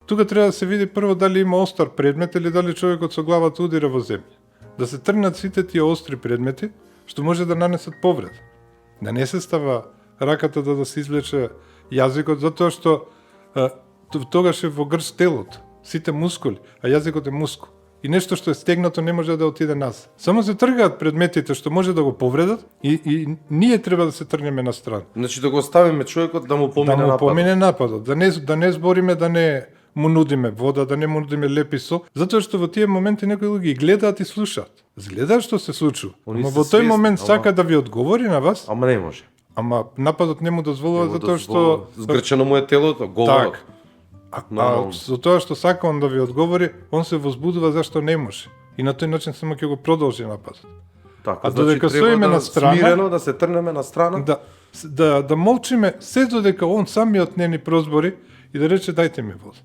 тука треба да се види прво дали има остар предмет или дали човекот со главата удира во земја. Да се тргнат сите тие остри предмети, што може да нанесат повреда. Да не се става раката да се извлече јазикот, затоа што тогаш е во грч телото, сите мускули, а јазикот е мускул. И нешто што е стегнато не може да отиде назад. Само се тргаат предметите што може да го повредат и ние треба да се тргнеме на страна. Значи да го оставиме човекот да му помине Да му нападот. помине нападот, да не збориме, да не му нудиме вода, да не му нудиме лепи со, затоа што во тие моменти некои луѓе ги гледаат и слушаат. Гледаат што се случува. Они Ама се во тој свесни, момент ама- сака да ви одговори на вас, Ама не може. ама нападот не му дозволува затоа што згрчено му е телото, говорот. так. А Нормално. со тоа што сака он да ви одговори, он се возбудува зашто не може. И на тој начин само ќе го продолжи нападот. Така, А додека треба стоиме да на страна- смирено да се трнеме на страна. Да молчиме се додека он самиот не ни прозбори и да рече дајте ми вода.